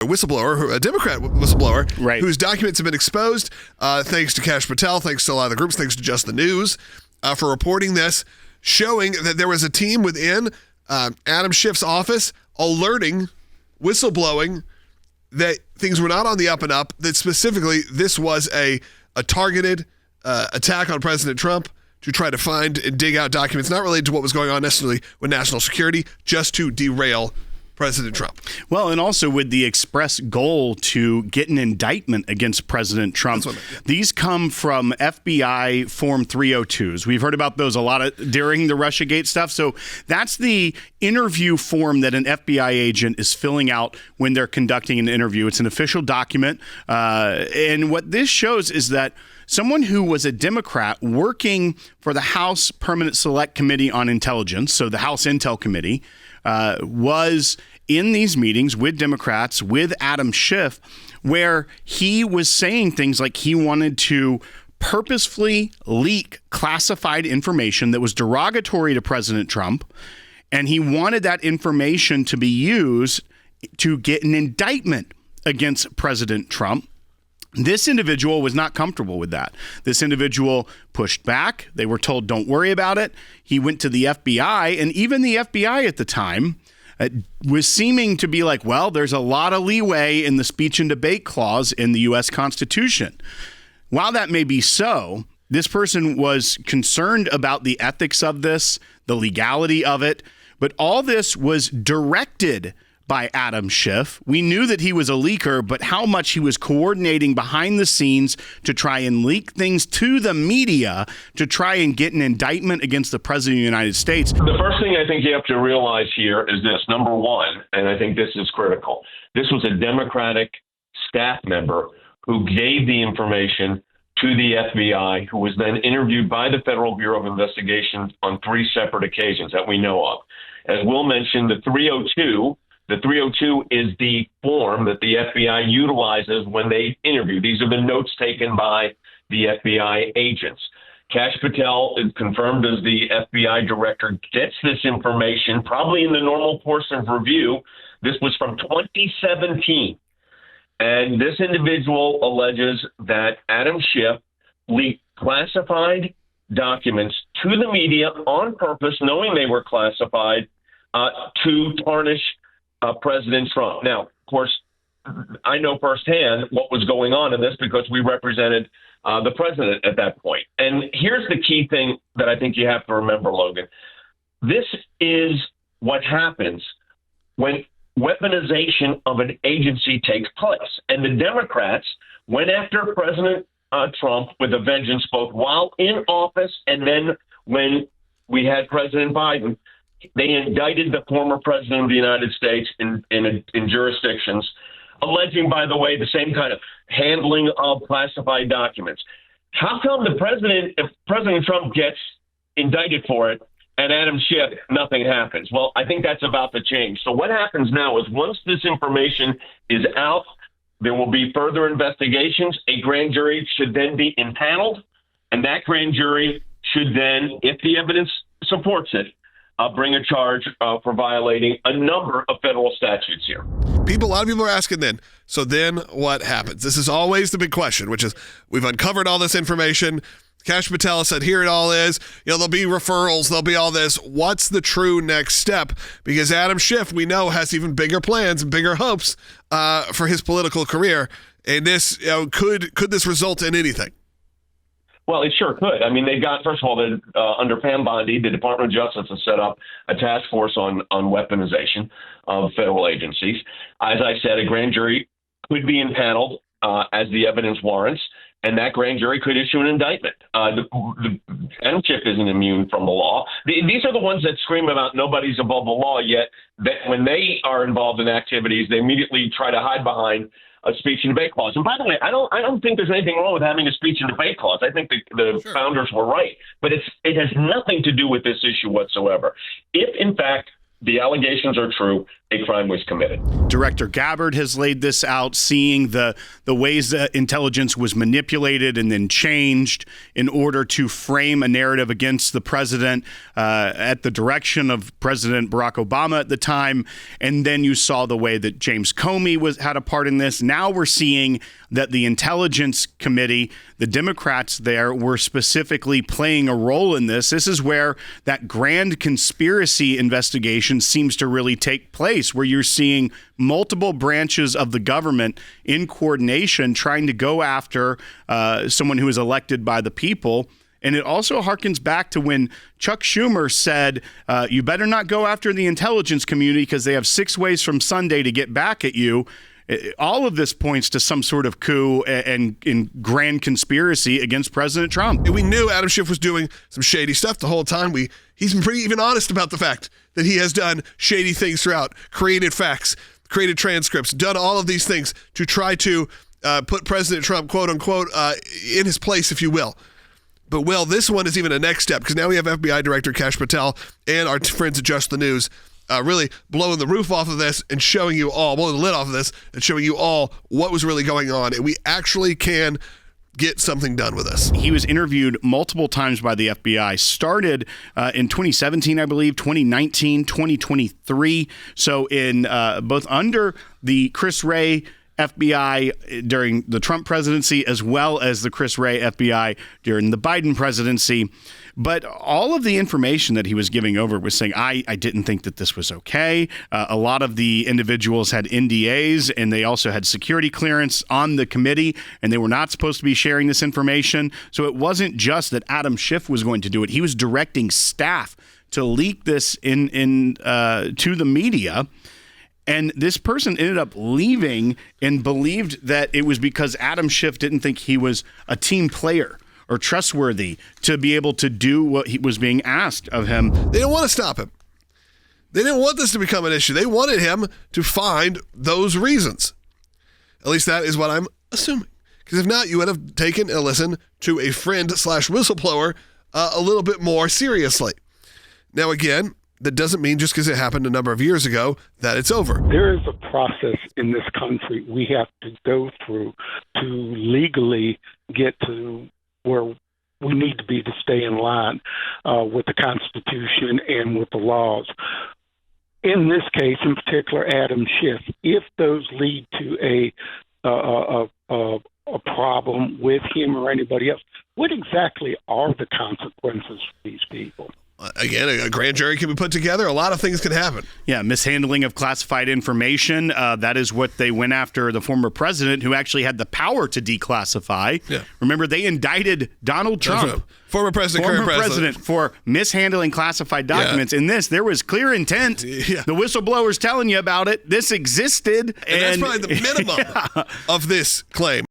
whistleblower, a Democrat whistleblower, right, whose documents have been exposed, thanks to Kash Patel, thanks to a lot of the groups, thanks to Just the News, for reporting this, showing that there was a team within Adam Schiff's office alerting, whistleblowing, that things were not on the up and up, that specifically this was a targeted attack on President Trump to try to find and dig out documents not related to what was going on necessarily with national security, just to derail President Trump. Well, and also with the express goal to get an indictment against President Trump. These come from FBI Form 302s. We've heard about those a lot during the Russiagate stuff. So that's the interview form that an FBI agent is filling out when they're conducting an interview. It's an official document. And what this shows is that someone who was a Democrat working for the House Permanent Select Committee on Intelligence, so the House Intel Committee, was in these meetings with Democrats, with Adam Schiff, where he was saying things like he wanted to purposefully leak classified information that was derogatory to President Trump, and he wanted that information to be used to get an indictment against President Trump. This individual was not comfortable with that. This individual pushed back. They were told, don't worry about it. He went to the FBI, and even the FBI at the time was seeming to be like, well, there's a lot of leeway in the speech and debate clause in the U.S. Constitution. While that may be so, this person was concerned about the ethics of this, the legality of it, but all this was directed by Adam Schiff. We knew that he was a leaker, but how much he was coordinating behind the scenes to try and leak things to the media to try and get an indictment against the President of the United States. The first thing I think you have to realize here is this. Number one, and I think this is critical, this was a Democratic staff member who gave the information to the FBI, who was then interviewed by the Federal Bureau of Investigation on 3 separate occasions that we know of. As Will mentioned, the 302 is the form that the FBI utilizes when they interview. These are the notes taken by the FBI agents. Kash Patel is confirmed as the FBI director, gets this information probably in the normal course of review. This was from 2017. And this individual alleges that Adam Schiff leaked classified documents to the media on purpose, knowing they were classified, to tarnish President Trump. Now, of course, I know firsthand what was going on in this because we represented the president at that point. And here's the key thing that I think you have to remember, Logan. This is what happens when weaponization of an agency takes place. And the Democrats went after President Trump with a vengeance, both while in office and then when we had President Biden. They indicted the former president of the United States in jurisdictions, alleging, by the way, the same kind of handling of classified documents. How come if President Trump gets indicted for it and Adam Schiff, nothing happens? Well, I think that's about to change. So what happens now is once this information is out, there will be further investigations. A grand jury should then be impaneled, and that grand jury should then, if the evidence supports it, bring a charge for violating a number of federal statutes here. A lot of people are asking so then what happens? This is always the big question, which is we've uncovered all this information. Kash Patel said, here it all is. There'll be referrals. There'll be all this. What's the true next step? Because Adam Schiff, we know, has even bigger plans and bigger hopes for his political career. And this could this result in anything? Well, it sure could. I mean, they've got, first of all, under Pam Bondi, the Department of Justice has set up a task force on weaponization of federal agencies. As I said, a grand jury could be impaneled as the evidence warrants, and that grand jury could issue an indictment. Adam Schiff isn't immune from the law. These are the ones that scream about nobody's above the law, yet that when they are involved in activities, they immediately try to hide behind a speech and debate clause. And by the way, I don't think there's anything wrong with having a speech and debate clause. I think the founders were right, but it has nothing to do with this issue whatsoever. If in fact the allegations are true, a crime was committed. Director Gabbard has laid this out, seeing the ways that intelligence was manipulated and then changed in order to frame a narrative against the president at the direction of President Barack Obama at the time. And then you saw the way that James Comey had a part in this. Now we're seeing that the Intelligence Committee, the Democrats there, were specifically playing a role in this. This is where that grand conspiracy investigation seems to really take place, where you're seeing multiple branches of the government in coordination trying to go after someone who is elected by the people. And it also harkens back to when Chuck Schumer said, you better not go after the intelligence community because they have 6 ways from Sunday to get back at you. All of this points to some sort of coup and grand conspiracy against President Trump. We knew Adam Schiff was doing some shady stuff the whole time. He's been pretty even honest about the fact that he has done shady things throughout, created facts, created transcripts, done all of these things to try to put President Trump, quote unquote, in his place, if you will. But, Will, this one is even a next step, because now we have FBI Director Kash Patel and our friends at Just the News really blowing the roof off of this and showing you all, blowing the lid off of this and showing you all what was really going on. And we actually can get something done with this. He was interviewed multiple times by the FBI, started in 2017, I believe, 2019, 2023. So in both under the Chris Wray FBI during the Trump presidency, as well as the Chris Wray FBI during the Biden presidency. But all of the information that he was giving over was saying, I didn't think that this was okay. A lot of the individuals had NDAs, and they also had security clearance on the committee, and they were not supposed to be sharing this information. So it wasn't just that Adam Schiff was going to do it. He was directing staff to leak this to the media. And this person ended up leaving and believed that it was because Adam Schiff didn't think he was a team player or trustworthy to be able to do what he was being asked of him. They didn't want to stop him. They didn't want this to become an issue. They wanted him to find those reasons. At least that is what I'm assuming. Because if not, you would have taken a listen to a friend/whistleblower a little bit more seriously. Now, again, that doesn't mean just because it happened a number of years ago that it's over. There is a process in this country we have to go through to legally get to where we need to be to stay in line with the Constitution and with the laws. In this case, in particular, Adam Schiff, if those lead to a problem with him or anybody else, what exactly are the consequences for these people? Again, a grand jury can be put together. A lot of things can happen. Yeah, mishandling of classified information. That is what they went after the former president, who actually had the power to declassify. Yeah. Remember, they indicted Donald Trump, former current president, for mishandling classified documents. In this, there was clear intent. Yeah. The whistleblower's telling you about it. This existed. And that's probably the minimum of this claim.